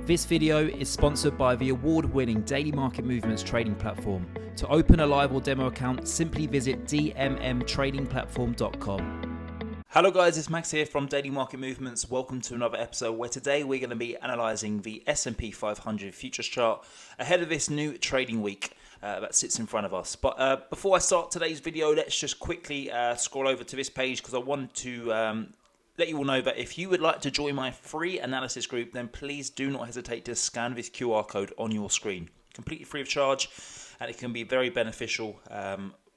This video is sponsored by the award-winning Daily Market Movements trading platform. To open a live or demo account, simply visit dmmtradingplatform.com. Hello guys, it's Max here from Daily Market Movements. Welcome to another episode where today we're going to be analysing the S&P500 futures chart ahead of this new trading week that sits in front of us. But before I start today's video, let's just quickly scroll over to this page because I want to let you all know that if you would like to join my free analysis group, then please do not hesitate to scan this QR code on your screen. Completely free of charge, and it can be very beneficial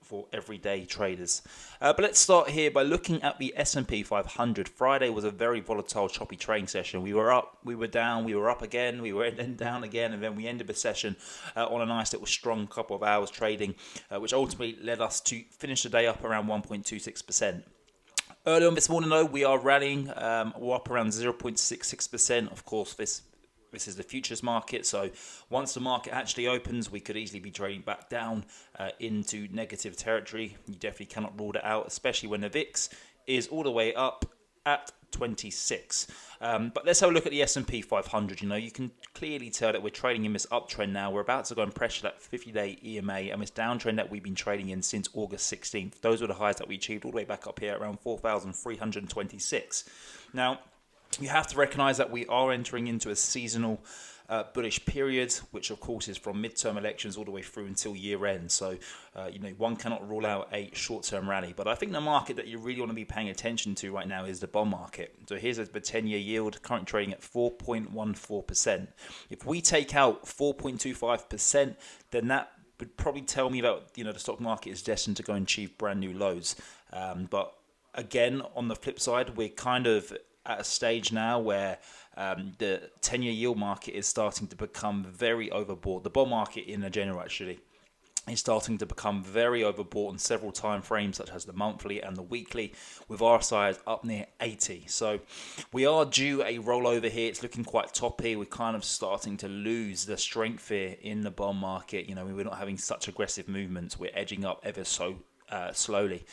for everyday traders. But let's start here by looking at the S&P 500. Friday was a very volatile, choppy trading session. We were up, we were down, we were up again, we were then down again, and then we ended the session on a nice little strong couple of hours trading, which ultimately led us to finish the day up around 1.26%. Early on this morning, though, we are rallying. We're up around 0.66%. Of course, this is the futures market, so once the market actually opens, we could easily be trading back down into negative territory. You definitely cannot rule that out, especially when the VIX is all the way up at 26. But let's have a look at the S&P 500. You can clearly tell that we're trading in this uptrend now. We're about to go and pressure that 50-day EMA and this downtrend that we've been trading in since August 16th. Those were the highs that we achieved all the way back up here around 4,326. Now, you have to recognize that we are entering into a seasonal bullish period, which of course is from midterm elections all the way through until year end. So, one cannot rule out a short-term rally. But I think the market that you really want to be paying attention to right now is the bond market. So here's the 10-year yield, currently trading at 4.14%. If we take out 4.25%, then that would probably tell me that the stock market is destined to go and achieve brand new lows. But again, on the flip side, we're kind of at a stage now where the 10-year yield market is starting to become very overbought. The bond market in general actually is starting to become very overbought in several time frames, such as the monthly and the weekly, with RSIs up near 80. So we are due a rollover here. It's looking quite toppy. We're kind of starting to lose the strength here in the bond market. We're not having such aggressive movements. We're edging up ever so slowly.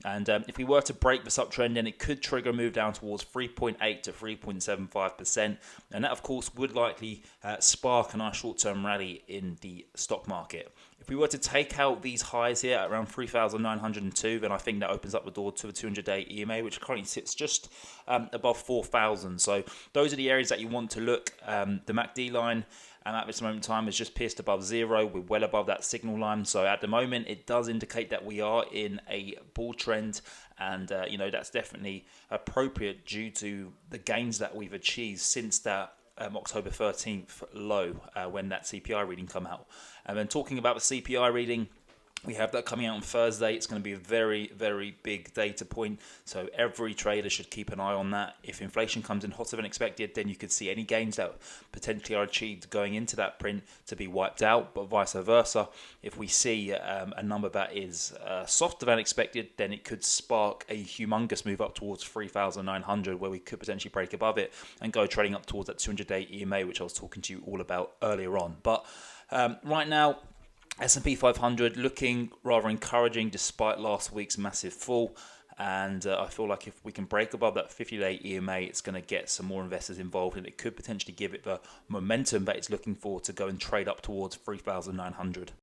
And if we were to break this uptrend, then it could trigger a move down towards 3.8 to 3.75%. And that, of course, would likely spark a nice short-term rally in the stock market. If we were to take out these highs here at around 3,902, then I think that opens up the door to a 200-day EMA, which currently sits just above 4,000. So those are the areas that you want to look. The MACD line, and at this moment in time, is just pierced above zero. We're well above that signal line. So at the moment, it does indicate that we are in a bull trend. And, that's definitely appropriate due to the gains that we've achieved since that October 13th low when that CPI reading come out. And then talking about the CPI reading, we have that coming out on Thursday. It's going to be a very, very big data point. So every trader should keep an eye on that. If inflation comes in hotter than expected, then you could see any gains that potentially are achieved going into that print to be wiped out. But vice versa, if we see a number that is softer than expected, then it could spark a humongous move up towards 3,900, where we could potentially break above it and go trading up towards that 200-day EMA, which I was talking to you all about earlier on. But right now, S&P 500 looking rather encouraging despite last week's massive fall. And I feel like if we can break above that 50-day EMA, it's going to get some more investors involved, and it could potentially give it the momentum that it's looking for to go and trade up towards 3,900.